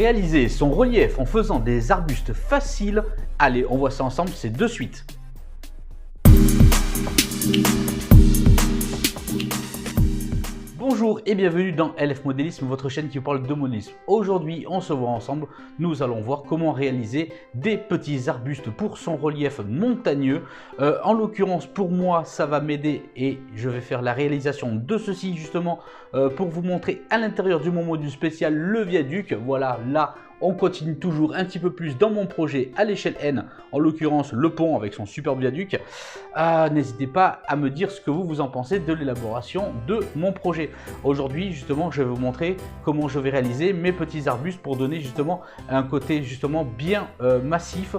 Réaliser son relief en faisant des arbustes faciles. Allez, on voit ça ensemble, c'est de suite. Bonjour et bienvenue dans LF Modélisme, votre chaîne qui vous parle de modélisme. Aujourd'hui, on se voit ensemble, nous allons voir comment réaliser des petits arbustes pour son relief montagneux. En l'occurrence, pour moi, ça va m'aider et je vais faire la réalisation de ceci justement pour vous montrer à l'intérieur du mon module spécial le viaduc. Voilà, là, on continue toujours un petit peu plus dans mon projet à l'échelle N, en l'occurrence le pont avec son superbe viaduc. N'hésitez pas à me dire ce que vous en pensez de l'élaboration de mon projet. Aujourd'hui, justement, je vais vous montrer comment je vais réaliser mes petits arbustes pour donner justement un côté justement bien massif,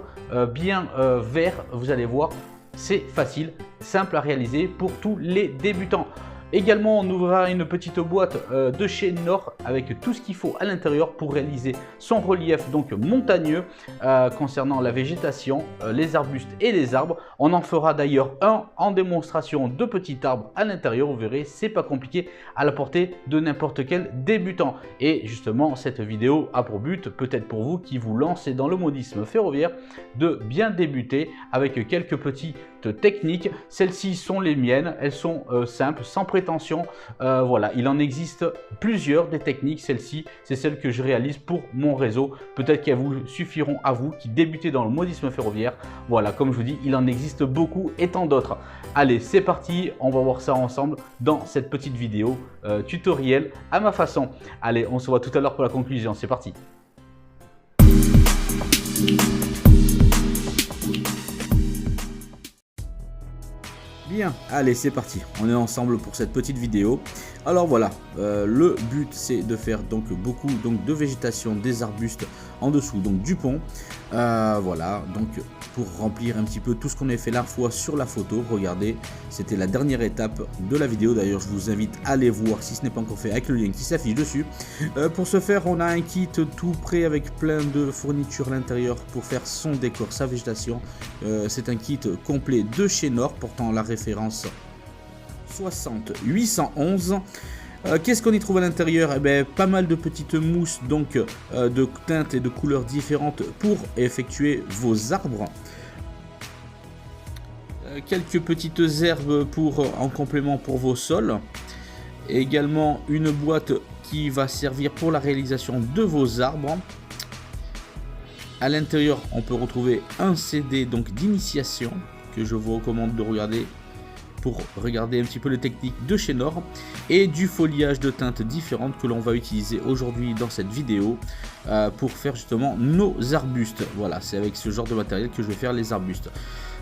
bien vert. Vous allez voir, c'est facile, simple à réaliser pour tous les débutants. Également, on ouvrira une petite boîte de chez Nord avec tout ce qu'il faut à l'intérieur pour réaliser son relief donc montagneux concernant la végétation, les arbustes et les arbres. On en fera d'ailleurs un en démonstration de petits arbres à l'intérieur. Vous verrez, c'est pas compliqué, à la portée de n'importe quel débutant. Et justement, cette vidéo a pour but, peut-être pour vous qui vous lancez dans le modélisme ferroviaire, de bien débuter avec quelques petites techniques. Celles-ci sont les miennes, elles sont simples, sans prétention. Voilà, il en existe plusieurs des techniques. Celle-ci, c'est celle que je réalise pour mon réseau. Peut-être qu'elles vous suffiront à vous qui débutez dans le modélisme ferroviaire. Voilà, comme je vous dis, il en existe beaucoup et tant d'autres. Allez, c'est parti, on va voir ça ensemble dans cette petite vidéo tutoriel à ma façon. Allez, on se voit tout à l'heure pour la conclusion, c'est parti. Bien, allez, c'est parti, on est ensemble pour cette petite vidéo. Alors voilà, le but c'est de faire donc beaucoup de végétation, des arbustes en dessous donc du pont. Voilà, donc pour remplir un petit peu tout ce qu'on a fait la fois sur la photo. Regardez, c'était la dernière étape de la vidéo. D'ailleurs, je vous invite à aller voir si ce n'est pas encore fait avec le lien qui s'affiche dessus. Pour ce faire, on a un kit tout prêt avec plein de fournitures à l'intérieur pour faire son décor, sa végétation. C'est un kit complet de chez Nord portant la référence 60811. Qu'est-ce qu'on y trouve à l'intérieur? Eh bien, pas mal de petites mousses donc de teintes et de couleurs différentes pour effectuer vos arbres. Quelques petites herbes en complément pour vos sols. Et également une boîte qui va servir pour la réalisation de vos arbres. À l'intérieur, on peut retrouver un CD donc d'initiation que je vous recommande de regarder pour regarder un petit peu les techniques de chez Nord et du foliage de teintes différentes que l'on va utiliser aujourd'hui dans cette vidéo pour faire justement nos arbustes. Voilà, c'est avec ce genre de matériel que je vais faire les arbustes.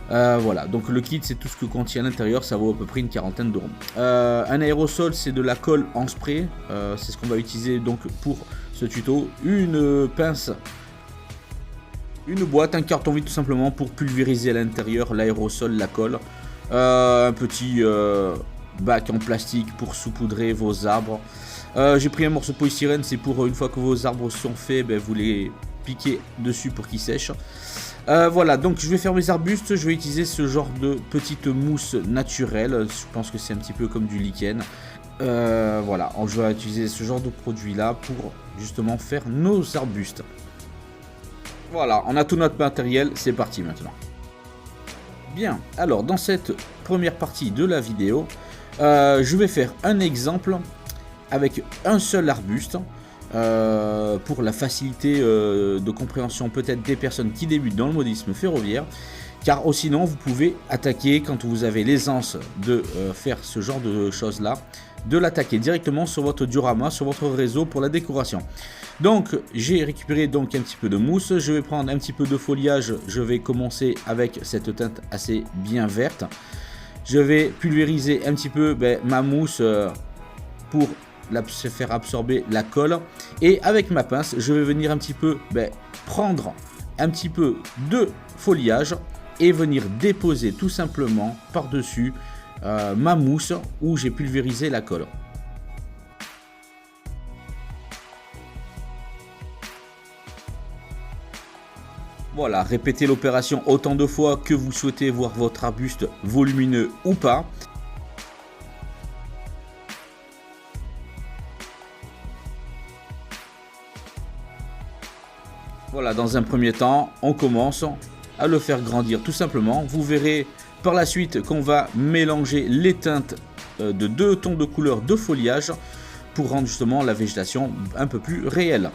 Voilà, donc le kit c'est tout ce que contient à l'intérieur, ça vaut à peu près une quarantaine d'euros. Un aérosol, c'est de la colle en spray, c'est ce qu'on va utiliser donc pour ce tuto. Une pince, une boîte, un carton vide tout simplement pour pulvériser à l'intérieur l'aérosol, la colle. Un petit bac en plastique pour saupoudrer vos arbres. J'ai pris un morceau de polystyrène, c'est pour une fois que vos arbres sont faits, vous les piquez dessus pour qu'ils sèchent. Voilà, donc je vais faire mes arbustes, je vais utiliser ce genre de petite mousse naturelle, je pense que c'est un petit peu comme du lichen. Voilà, je vais utiliser ce genre de produit là pour justement faire nos arbustes. Voilà, on a tout notre matériel, c'est parti maintenant. Bien, alors dans cette première partie de la vidéo, je vais faire un exemple avec un seul arbuste pour la facilité de compréhension peut-être des personnes qui débutent dans le modélisme ferroviaire, car sinon vous pouvez attaquer quand vous avez l'aisance de faire ce genre de choses là, de l'attaquer directement sur votre diorama, sur votre réseau pour la décoration. Donc j'ai récupéré donc un petit peu de mousse, je vais prendre un petit peu de foliage, je vais commencer avec cette teinte assez bien verte. Je vais pulvériser un petit peu ma mousse pour faire absorber la colle, et avec ma pince je vais venir un petit peu prendre un petit peu de foliage et venir déposer tout simplement par dessus ma mousse où j'ai pulvérisé la colle. Voilà, répétez l'opération autant de fois que vous souhaitez voir votre arbuste volumineux ou pas. Voilà, dans un premier temps, on commence à le faire grandir tout simplement. Vous verrez par la suite qu'on va mélanger les teintes de 2 tons de couleur de foliage pour rendre justement la végétation un peu plus réelle.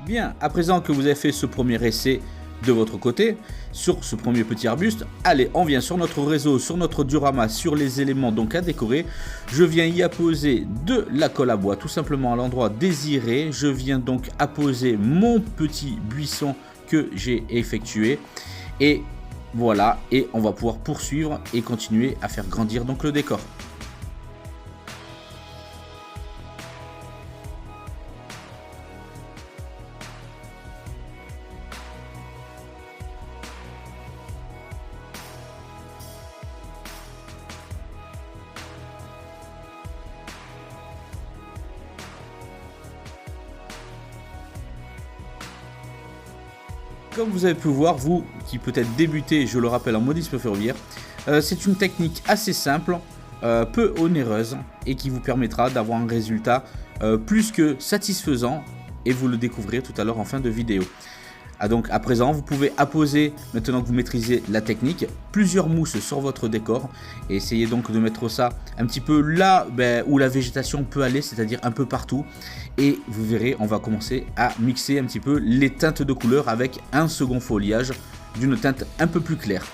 Bien, à présent que vous avez fait ce premier essai de votre côté, sur ce premier petit arbuste, allez, on vient sur notre réseau, sur notre diorama, sur les éléments donc à décorer. Je viens y apposer de la colle à bois, tout simplement à l'endroit désiré. Je viens donc apposer mon petit buisson que j'ai effectué. Et voilà, et on va pouvoir poursuivre et continuer à faire grandir donc le décor. Comme vous avez pu voir, vous qui peut-être débutez, je le rappelle, en modisme ferroviaire, c'est une technique assez simple, peu onéreuse et qui vous permettra d'avoir un résultat plus que satisfaisant et vous le découvrirez tout à l'heure en fin de vidéo. Donc à présent, vous pouvez apposer, maintenant que vous maîtrisez la technique, plusieurs mousses sur votre décor et essayez donc de mettre ça un petit peu là où la végétation peut aller, c'est-à-dire un peu partout. Et vous verrez, on va commencer à mixer un petit peu les teintes de couleurs avec un second foliage d'une teinte un peu plus claire.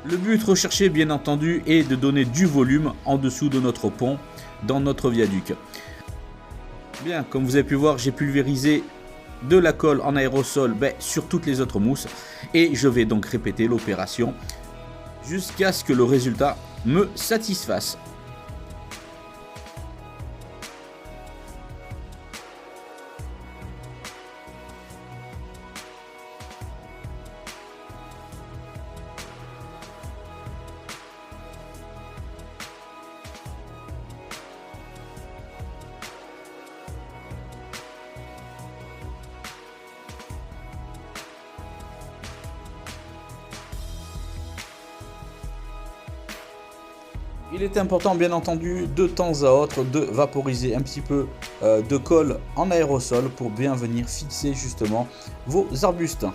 Le but recherché bien entendu est de donner du volume en dessous de notre pont dans notre viaduc. Bien, comme vous avez pu voir, j'ai pulvérisé de la colle en aérosol sur toutes les autres mousses et je vais donc répéter l'opération jusqu'à ce que le résultat me satisfasse. Il est important bien entendu de temps à autre de vaporiser un petit peu de colle en aérosol pour bien venir fixer justement vos arbustes.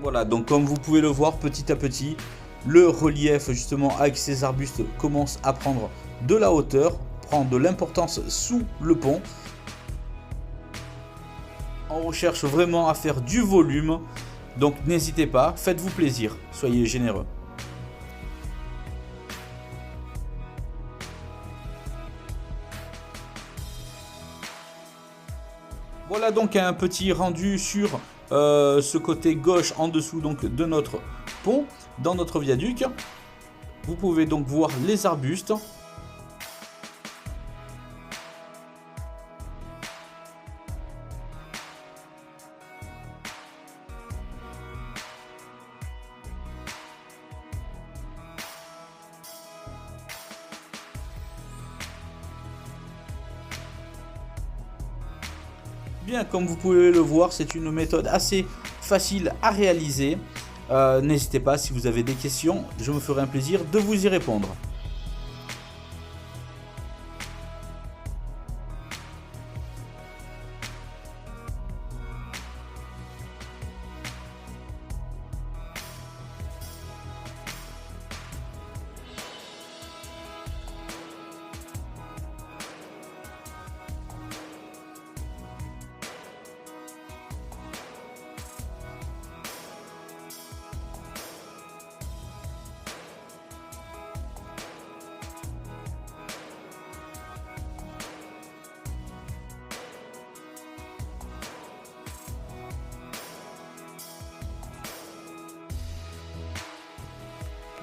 Voilà, donc comme vous pouvez le voir petit à petit, le relief justement avec ces arbustes commence à prendre de la hauteur, prendre de l'importance sous le pont. On recherche vraiment à faire du volume, donc n'hésitez pas, faites-vous plaisir, soyez généreux. Voilà donc un petit rendu sur ce côté gauche en dessous donc de notre pont, dans notre viaduc. Vous pouvez donc voir les arbustes. Bien, comme vous pouvez le voir, c'est une méthode assez facile à réaliser. N'hésitez pas, si vous avez des questions, je me ferai un plaisir de vous y répondre.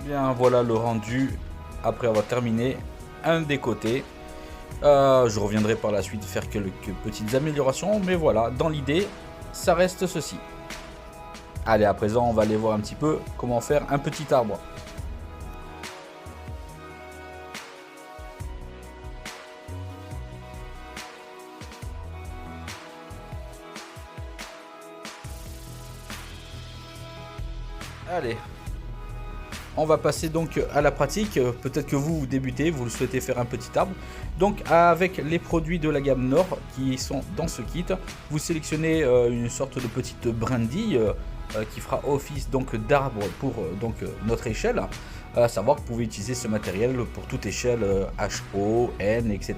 Bien, voilà le rendu après avoir terminé un des côtés. Je reviendrai par la suite faire quelques petites améliorations, mais voilà, dans l'idée, ça reste ceci. Allez, à présent, on va aller voir un petit peu comment faire un petit arbre. Allez, on va passer donc à la pratique. Peut-être que vous débutez, vous le souhaitez faire un petit arbre. Donc avec les produits de la gamme Nord qui sont dans ce kit, vous sélectionnez une sorte de petite brindille qui fera office donc d'arbre pour notre échelle. À savoir que vous pouvez utiliser ce matériel pour toute échelle HO, N, etc.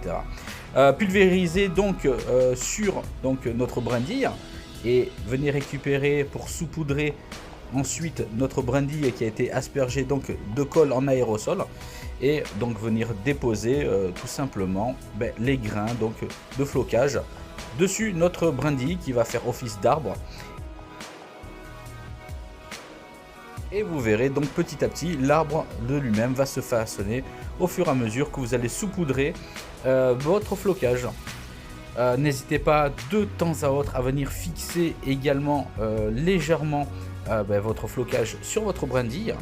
Pulvérisez donc sur notre brindille et venez récupérer pour saupoudrer ensuite notre brindille qui a été aspergée donc de colle en aérosol et donc venir déposer tout simplement les grains donc de flocage dessus notre brindille qui va faire office d'arbre. Et vous verrez donc petit à petit l'arbre de lui-même va se façonner au fur et à mesure que vous allez saupoudrer votre flocage. N'hésitez pas de temps à autre à venir fixer également légèrement votre flocage sur votre brindille.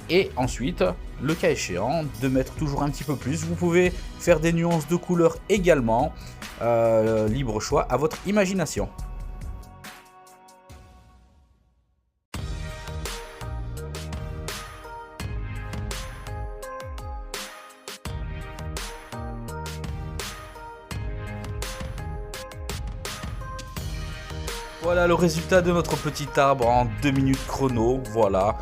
Et ensuite, le cas échéant, de mettre toujours un petit peu plus. Vous pouvez faire des nuances de couleurs également. Libre choix à votre imagination. Voilà le résultat de notre petit arbre en 2 minutes chrono. Voilà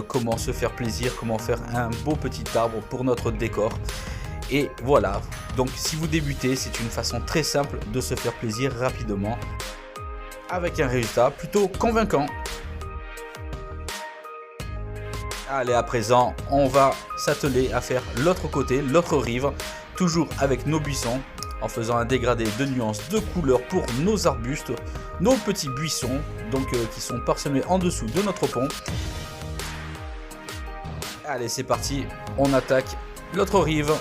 comment se faire plaisir, comment faire un beau petit arbre pour notre décor. Et voilà, donc si vous débutez, c'est une façon très simple de se faire plaisir rapidement avec un résultat plutôt convaincant. Allez, à présent, on va s'atteler à faire l'autre côté, l'autre rive, toujours avec nos buissons, en faisant un dégradé de nuances de couleurs pour nos arbustes, nos petits buissons, donc qui sont parsemés en dessous de notre pont. Allez, c'est parti, on attaque l'autre rive.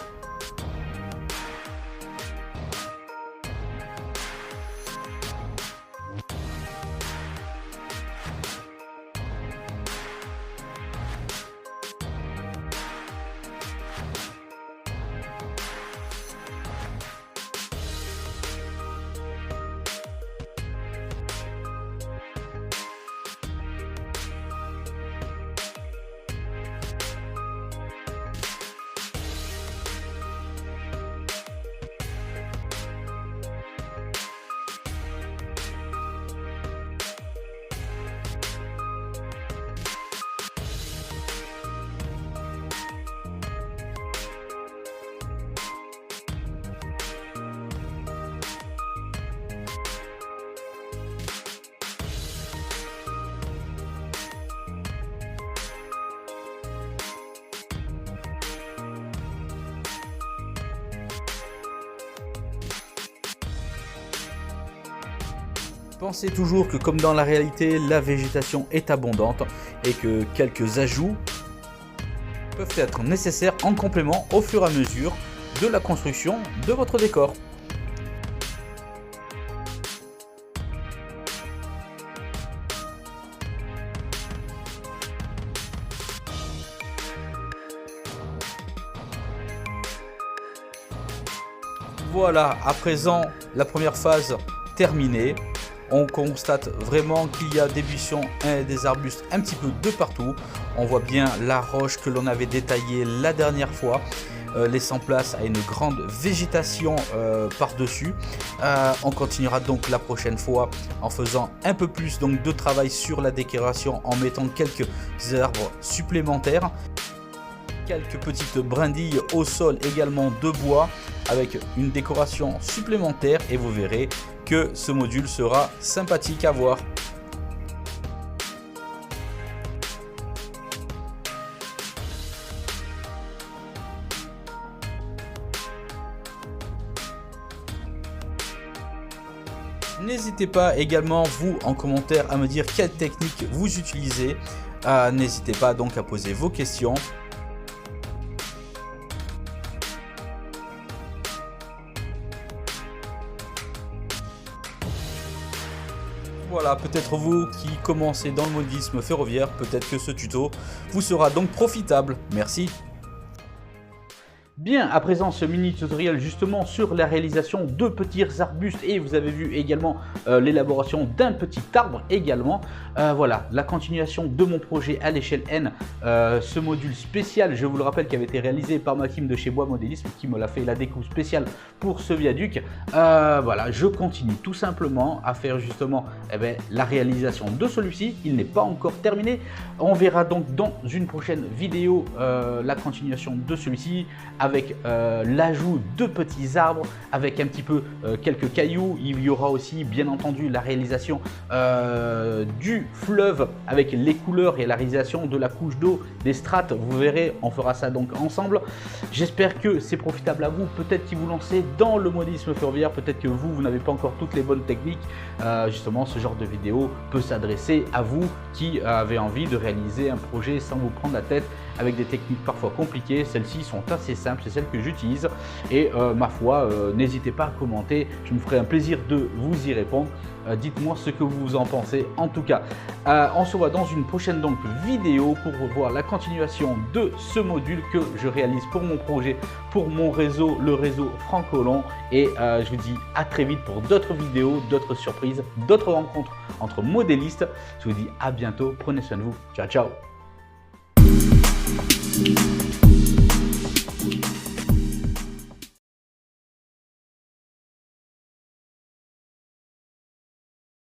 Pensez toujours que comme dans la réalité, la végétation est abondante et que quelques ajouts peuvent être nécessaires en complément au fur et à mesure de la construction de votre décor. Voilà, à présent la première phase terminée. On constate vraiment qu'il y a des buissons et des arbustes un petit peu de partout. On voit bien la roche que l'on avait détaillée la dernière fois, laissant place à une grande végétation par-dessus. On continuera donc la prochaine fois en faisant un peu plus donc, de travail sur la décoration, en mettant quelques arbres supplémentaires. Quelques petites brindilles au sol également de bois avec une décoration supplémentaire et vous verrez que ce module sera sympathique à voir. N'hésitez pas également vous en commentaire à me dire quelle technique vous utilisez N'hésitez pas donc à poser vos questions. Voilà, peut-être vous qui commencez dans le modélisme ferroviaire, peut-être que ce tuto vous sera donc profitable. Merci. Bien, à présent ce mini tutoriel justement sur la réalisation de petits arbustes et vous avez vu également l'élaboration d'un petit arbre également. Voilà, la continuation de mon projet à l'échelle N, ce module spécial, je vous le rappelle, qui avait été réalisé par ma team de chez Bois Modélisme qui me l'a fait la découpe spéciale pour ce viaduc. Voilà, je continue tout simplement à faire justement la réalisation de celui-ci. Il n'est pas encore terminé. On verra donc dans une prochaine vidéo la continuation de celui-ci avec l'ajout de petits arbres, avec un petit peu quelques cailloux. Il y aura aussi bien entendu la réalisation du fleuve avec les couleurs et la réalisation de la couche d'eau, des strates. Vous verrez, on fera ça donc ensemble. J'espère que c'est profitable à vous, peut-être que vous lancez dans le modélisme ferroviaire, peut-être que vous n'avez pas encore toutes les bonnes techniques. Justement, ce genre de vidéo peut s'adresser à vous qui avez envie de réaliser un projet sans vous prendre la tête avec des techniques parfois compliquées. Celles-ci sont assez simples, c'est celles que j'utilise et ma foi, n'hésitez pas à commenter, je me ferai un plaisir de vous y répondre. Dites-moi ce que vous en pensez. En tout cas, on se voit dans une prochaine donc vidéo pour voir la continuation de ce module que je réalise pour mon projet, pour mon réseau, le réseau Francolon. Et je vous dis à très vite pour d'autres vidéos, d'autres surprises, d'autres rencontres entre modélistes. Je vous dis à bientôt, prenez soin de vous, ciao ciao.